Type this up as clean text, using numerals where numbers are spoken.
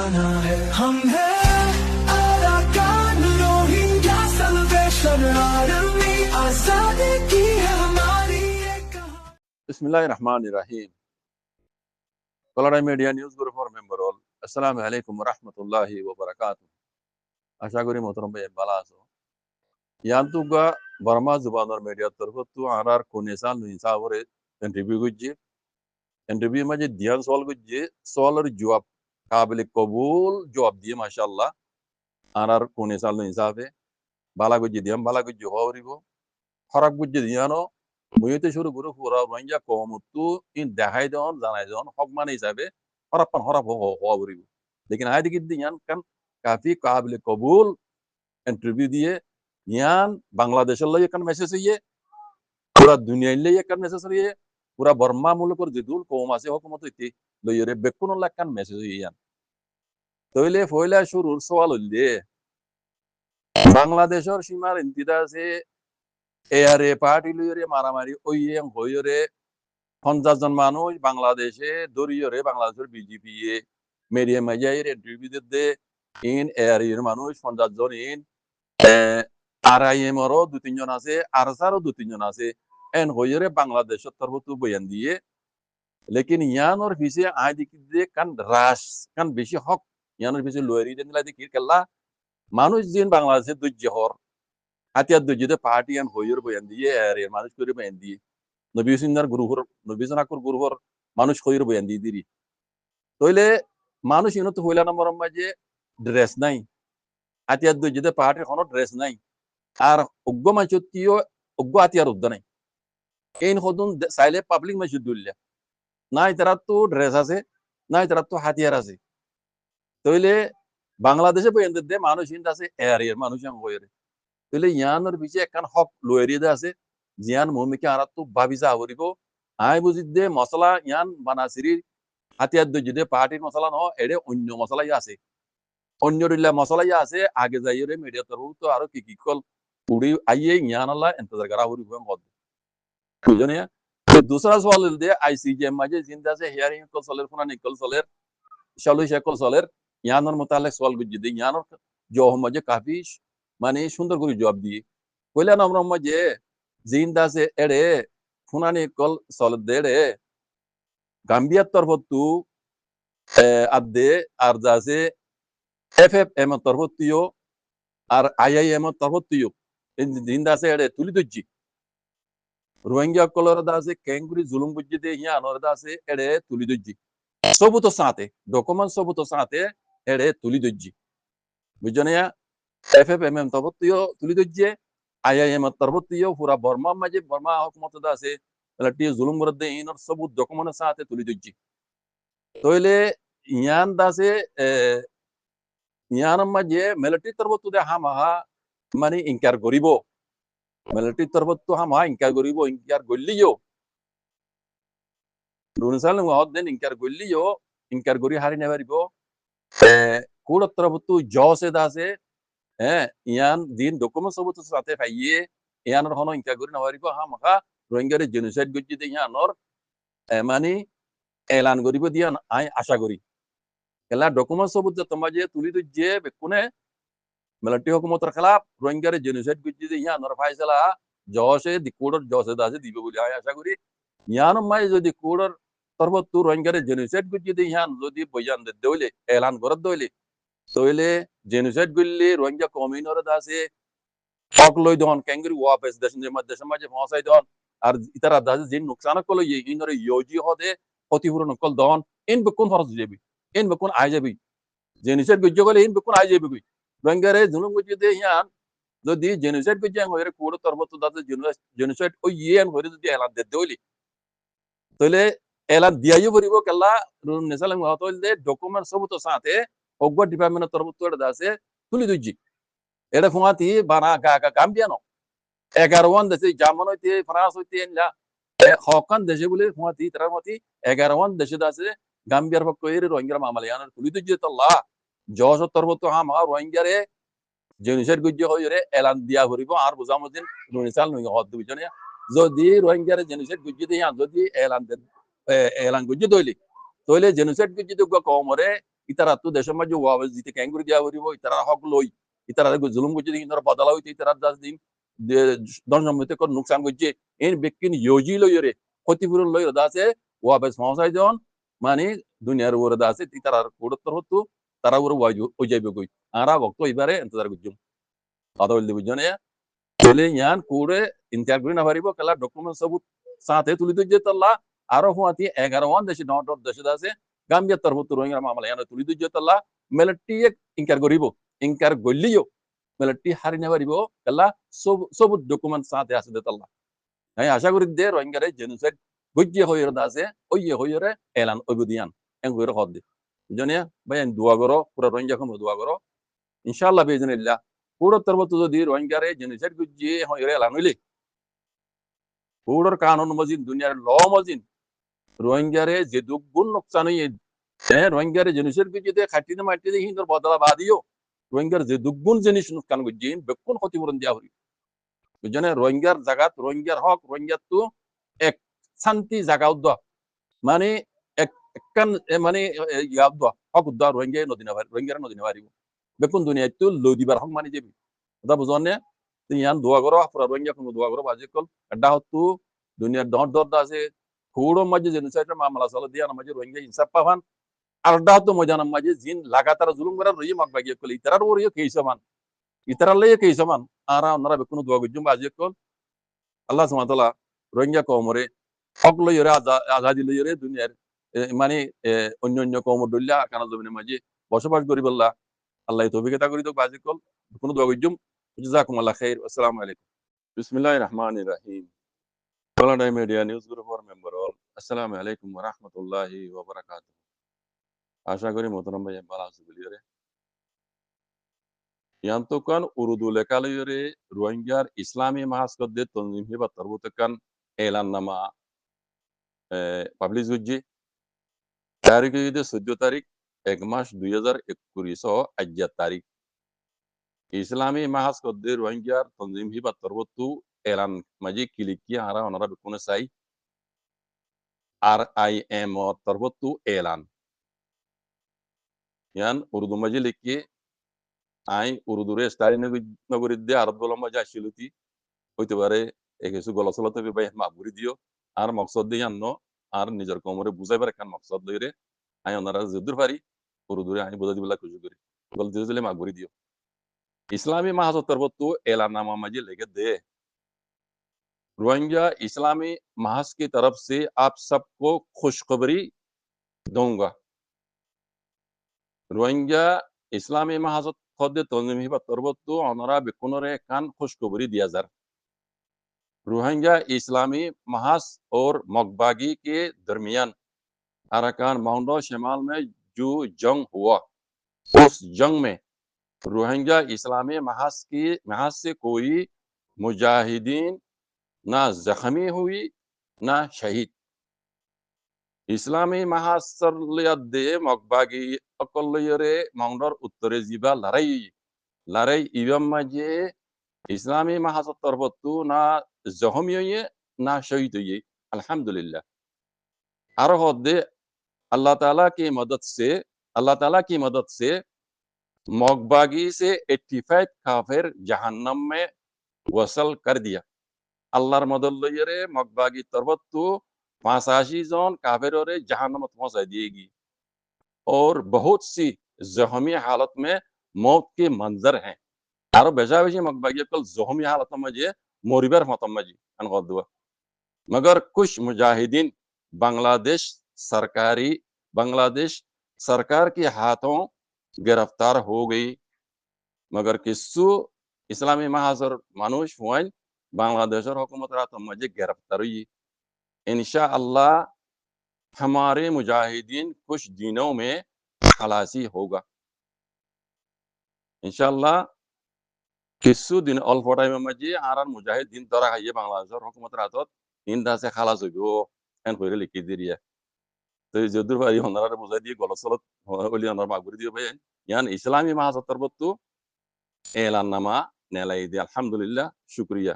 जाना है हम हैं अराकान रोहिंग्या सल्वेशन आर्मी आजादी की है हमारी ये कहानी। बिस्मिल्लाहिर्रहमानिर्रहीम। कलड़ा मीडिया নিউজ গ্রুপের মেম্বার হল আসসালামু আলাইকুম রাহমাতুল্লাহি ওয়া বারাকাতুহু। আশা করি মোহতরম ভাই ভালো আছো। ইয়ান্তুগা বর্মা জুবানর মিডিয়া তরফতু আরার কোনেসাল নিসাবরে ইন্টারভিউ গুজি ইন্টারভিউ মাঝে দিয়ান সওয়াল গুজি সওয়ালের জবাব কাবিল কবুল জবাব দিয়ে মাশাআল্লাহ আরার কোনেসাল নিসাবে বালা গুজি দিয়াম বালা গুজি হওরিব খরাক গুজি দিয়ানো মুইতে শুরু করে পুরা রোহিঙ্গা কমতু ইন দেখাই দেন জানাই দেন হক মানে হিসাবে হরাপ্পান হরাপ হওয়া लेकिन आज की दिन kan काफी काबिल कबूल इंटरव्यू दिए यान बांग्लादेश लिए kan मैसेज ये पूरा दुनिया लिए kan मैसेज ये पूरा बर्मा मुल्क और जिदुल कौम আছে हुकूमत इति লইরে বেকুন লাগ kan मैसेज ইয়ান তইলে ফয়লা শুরুর সওয়াল হইলে বাংলাদেশের সীমার ইন্তিদা আছে এআরএ পার্টি লইরে মারামারি ওইয়েন হইরে 50 জন মানুষ বাংলাদেশে দরিয়রে বাংলাদেশের বিজেপি মেরিয়াম মাজাইর ইন্টারভিউ দে ইন এআরএর মানুষ 50 জন ইন আরআইএম এরও 2-3 জন আছে আরসারও 2-3 জন আছে এন হইরে বাংলাদেশের তরফতু বয়ান দিয়ে লেকিন ইয়ানোর পিছে আইদি দে কান রাশ কান বেশি হক ইয়ানোর পিছে লয়রি দেন লাদি কি কেলা মানুষ জিন বাংলাদেশে দুজ্জহর হাতিয়ার দুজ্জে পার্টি এন হইর বয়ান দিয়ে এআরএর মানুষ করে বয়ান দিয়ে নবীসিনার গুরুহর মানুষ হইর বয়ান দিয়ে দিরি তইলে মানুষ ইনত হইলা নম্বর মাঝে ড্রেস নাই হাতিয়ার দুজ্জে পার্টির কোনো ড্রেস নাই আর অজ্ঞ মাছতিও অজ্ঞ হাতিয়ার উদ্দ নাই এই হদুন সাইলে পাবলিক মাছ দুল্লা নাই তারা তো ড্রেস আছে নাই তারা তো হাতিয়ার আছে তইলে বাংলাদেশে বয়ান দে মানুষ ইন আছে এআরএর মানুষ হইরে তইলে ইয়ানোর পিছে একখান হক লয়রি দে আছে জিয়ান মমিকে আর তো ভাবিসা হরিব আই বুঝি দে মশলা ইয়ান বানাসিরি হাতিয়ার দুজ্জে পার্টির মশলা ন এড়ে অন্য মশলাই আছে অন্য রিল্লা মশলাই আছে আগে যাইরে মিডিয়া তরফ তো আরো কি কল পুরি আইয়ে ইয়ান আল্লাহ ইন্তজার করা হরিব কদ বুঝনে তো दूसरा सवाल दे आईसीजे মাঝে জিন্দা আছে হিয়ারিং কল সলের ফোনা নিকল সলের শালু শেকল সলের ইয়ানোর মোতালেক সওয়াল গুজি দে ইয়ানোর জবাব মাঝে কাফি মানে সুন্দর করে জবাব দিয়ে কইলা আমরা মাঝে জিন্দা আছে এড়ে ফুনানি কল সল দেড়ে গাম্বিয়ার তরফতু আদে আর যাছে এফএফএম তরফতুও আর আইআইএম তরফতুও জিন্দা আছে এড়ে তুলি দজ্জি রোহিঙ্গা কলর দাসে কেঙ্গুরি জুলুম বুঝি দে হিয়া আনর দাসে এড়ে তুলি দজ্জি সবুত সাথে ডকুমেন্ট সবুত সাথে এড়ে তুলি দজ্জি বুঝনে এফএফএম তরফতুও তুলি দজ্জি আইআইএম তরফতুও পুরা বর্মা মাঝে বর্মা হুকুমত দাসে লটি জুলুম করদে ইনর সবুত ডকুমেন্ট সাথে তুলি দজ্জি তইলে ইয়ান দাসে ইয়ান মাঝে মিলিটারি তরফতু দে হামহা মানে ইনকার করিব মিলিটারি তরফতু হামহা ইনকার করিব ইনকার গল্লিও রুনসাল ওয়াদন ইনকার গল্লিও ইনকার করি হারি না পারিব কোড তরফতু জসে দাসে ইয়ান দিন ডকুমেন্ট সবুত সাথে পাইয়ে ইয়ানর হনো ইনকার করি না পারিব হামহা রোহিঙ্গারে জেনোসাইড গজ্জি দে ইয়ানর মানে এলান করিব দিয়া আই আশা করি কেলা ডকুমেন্ট সবুত তোমা যে তুলি দজ্জে বেকুনে মিলিটারি হুকুমতের খেলাফ রোহিঙ্গারে জেনোসাইড গজ্জি দে ইয়ানর ফাইসলা জসে দি কোডর জসে দাসে দিবে বলি আই আশা করি ইয়ান মাই যদি কোডর তরফতু রোহিঙ্গারে জেনোসাইড গজ্জি দে ইয়ান যদি বয়ান দে দইলে এলান করে দইলে তইলে জেনোসাইড গল্লি রোহিঙ্গা কমিউনর দাসে হক লই দন কেঙ্গুরি ওয়াপস দেশের মাঝে পৌঁছাই দন আর ইতারা দাসে যে নুকসান কল ইনরে ইয়োজি হদে ক্ষতিপূরণ কল দন ইন বেকুন ফরজ যাবি ইন বেকুন আই যাবি জেনোসাইড গজ্জি গলে ইন বেকুন আই যাবি রোহিঙ্গারে জুলুম গজ্জি দে ইয়ান যদি জেনোসাইড গজ্জি হইরে কোড তরফতু দাসে জেনোসাইড ও ইয়ান হইরে যদি এলান দে দইলে তইলে এলান দিয়াইও পরিব কেলা নেসালাম হতল দে ডকুমেন্ট সবুত সাথে অগ্ব ডিপার্টমেন্ট তরফতু দাসে তুলি দজ্জি এটা ফুয়াতি বানা গাম্বিয়ানো 11 ওয়ান দেশে জার্মান হইতে ফ্রান্স হইতে এনলা হকান দেশে বলে ফুয়াতি তার মতি 11 ওয়ান দেশে দাসে গাম্বিয়ার পক্ষ এর রোহিঙ্গার মামলায়ানের তুলি দজ্জি তল্লা জস তরফতু হামা রোহিঙ্গারে জেনোসাইড গজ্জি হইরে এলান দিয়া করিব আর বুঝামদিন রুনিসাল নই হদ দুইজনে যদি রোহিঙ্গারে জেনোসাইড গজ্জি দেয়া যদি এলান গজ্জি দইলি তইলে জেনোসাইড গজ্জি তো কমরে ইতারা তো দেশের মাঝে ওয়াবে জিতে ক্যাং করে দিয়া করিব ইতারা হক লই ইতারা জুলুম করছে কিন্তু বদলা হইতে ইতারা দাস দিন দনজমিতে কোন নুকসান করছে এই ব্যক্তি ইয়োজি লইরে ক্ষতিপূরণ লই দাসে ওয়াবে সমসাই জন মানে দুনিয়ার উপরে দাসে ইতারার কোড়ত্তর হতো তারা উপরে ওই যাইবে কই আরা ভক্ত এবারে ইন্তজার করছুম কথা বলতে বুঝছো বলে ইয়ান করে ইন্টার করে না পারিব কেলা ডকুমেন্ট সবুত সাথে তুলি দিতে তাল্লা আরো হুয়াতি 11 দেশে নট দেশে আছে গাম্বিয়ার তরফ রোহিঙ্গা মামলা ইয়ান তুলি দিতে তাল্লা মেলটি ইনকার করিব ইনকার গলিও মেলটি হারি না পারিব কেলা সবুত ডকুমেন্ট সাথে আছে দে তাল্লা আমি আশা করি দে রোহিঙ্গারে জেনোসাইড গজ্জিয়ে হইরে আছে ওইয়ে হইরে এলান ওইবদিয়ান এং হইরে হদ দে বুঝনিয়া ভাই দোয়া করো পুরো রোহিঙ্গা কম দোয়া করো ইনশাআল্লাহ বেজনিল্লাহ পুরো তরবত যদি রোহিঙ্গারে জেনোসাইড গজ্জিয়ে হইরে এলান হইলে পুরোর কানুন মজিন দুনিয়ার ল মজিন রোহিঙ্গারে যে দুগুণ নোকসান হইয়ে রোহিঙ্গারে জেনোসাইড গজ্জিয়ে খাটিতে মাটিতে হিন্দর বদলা বাদিও রোহিঙ্গার যে দুগুণ জিনিস নোকসান গজ্জিয়ে বেকুন ক্ষতিপূরণ দেওয়া হই বুঝনে রোহিঙ্গার জায়গাত রোহিঙ্গার হক রোহিঙ্গার তো এক শান্তি জায়গা উদ্দা মানে একখান মানে ইয়া উদ্দা হক উদ্দা রোহিঙ্গা নদী না রোহিঙ্গার নদী না পারিব বেকুন দুনিয়া তো লই দিবার হক মানে যাবি কথা বুঝনে ইয়ান দোয়া করো পুরা রোহিঙ্গা কোনো দোয়া করো বাজে কল এটা হতো দুনিয়ার দর আছে খুড়ো মাঝে জেনোসাইডের মামলা চলে দিয়া মাঝে রোহিঙ্গা ইনসাফ পাবান আর এটা হতো মজানার মাঝে জিন লাগাতার জুলুম করার রই মাক বাগিয়ে কল ইতারার ওরিও কেইসমান ইতারার লইয়ে কেইসমান আর ওনারা বেকুন দোয়া করজুম বাজে কল আল্লাহ সুবহানাহু ওয়া তাআলা রোহিঙ্গা কওমরে হক লইরে আজাদি লইরে দুনিয়ার মানে অন্য কওম দল্লা কানা জমিনের মাঝে বসবাস করি বললা আল্লাহ তৌফিক আতা করি তো বাজি কল কোনো দোয়া করজুম জাযাকুমুল্লাহ খাইর আসসালামু আলাইকুম বিসমিল্লাহির রহমানির রহিম বাংলাদেশ মিডিয়া নিউজ গ্রুপের মেম্বার অল আসসালামু আলাইকুম ওয়া রাহমাতুল্লাহি ওয়া বারাকাতুহু আশা করি মোহতারাম ভাই ভালো আছেন বলিরে yantokan urudu lekaliyore rohingyaর ইসলামী মহাসকদ্দে তনজিম হিবা তরবুতকান এলান নামা পাবলিশ হচ্ছে তারিখ 14 তারিখ 1 মাস 2021 আজ্জা তারিখ ইসলামী মহাসকদ্দে রোহিঙ্গার তনজিম হিবা তরবতু এলান মাঝে কিলিকিয়া হারা ওনারা বেকুনে চাই RIM তরবতু এলান ইয়ান উর্দু মাঝে লিখে আই উর্দুরে স্টারি নগরীর দিয়ে আরব গোলাম মাঝে আসিলতি হইতে পারে কিছু গলচলতে ভাই মাগুরি দিও আর মকসদ দিয়ে আনো আর নিজের কোমরে বুঝাইবার একখান মকসদ লইরে আই ওনারা যদুর পারি উর্দুরে আই বুঝাই দিবলা খুশি করি গল দিলে মাগুরি দিও ইসলামী महाजत तरबतु एलानामा मजे लेके दे रोहिंग्या इस्लामी महाज की तरफ से आप सबको खुशखबरी दूंगा रोहिंग्या इस्लामी महाजत खुद तंजीम हिबा तरबतु ओनरा बिकुनरे कान खुशखबरी दिया जार रोहिंग्या इस्लामी महाज और मकबागी के दरमियान अरकान माउंडो शिमाल में जो जंग हुआ उस जंग में रोहिंग्या इस्लामी महाज से कोई मुजाहिदीन ना जख्मी हुई ना शहीद इस्लामी महासरलियादे मकबागी अकलयरे माउंडर उत्तरे जिबा लड़ाई इबम मजे इस्लामी महासर तरबतु ना जख्मी हुई ना शहीद हुई अल्हम्दुलिल्लाह आरो होदे अल्लाह ताला की मदद से मकबागी से 85 काफिर जहन्नम में वसल कर दिया अल्लाहर मदद लइरे मकबागी तरबतु 85 जन काफिरों जहन्नम में पहुंचा दिएगी और बहुत सी जख्मी हालत में मौत के मंजर हैं आरो बेजा बेजी मकबागी कल जख्मी हालत में जे मोरिबर मतम में जी अनगदुआ मगर कुछ मुजाहिदीन बांग्लादेश सरकार के हाथों गिरफ्तार हो गई मगर किस्सु इस्लामी महाजर मानुष हुआइन बांग्लादेश और हुकूमत रातों मजे गिरफ्तार हुई इंशाअल्लाह हमारे मुजाहिदीन कुछ दिनों में खलासी होगा इंशाअल्लाह किस्सु दिन अल्फ टाइम मजे आरान मुजाहिदीन तरह ये बांग्लादेश और हुकूमत रातों इंदा से खलास हो एन कोई लिखी दी है तो जदुर भाई होनरा बुझाई दिए गलत ओली होनरा मागुरी दिए भाई यान इस्लामी महाजर तरबतु एलान नामा नेलाई दे अल्हम्दुलिल्लाह शुक्रिया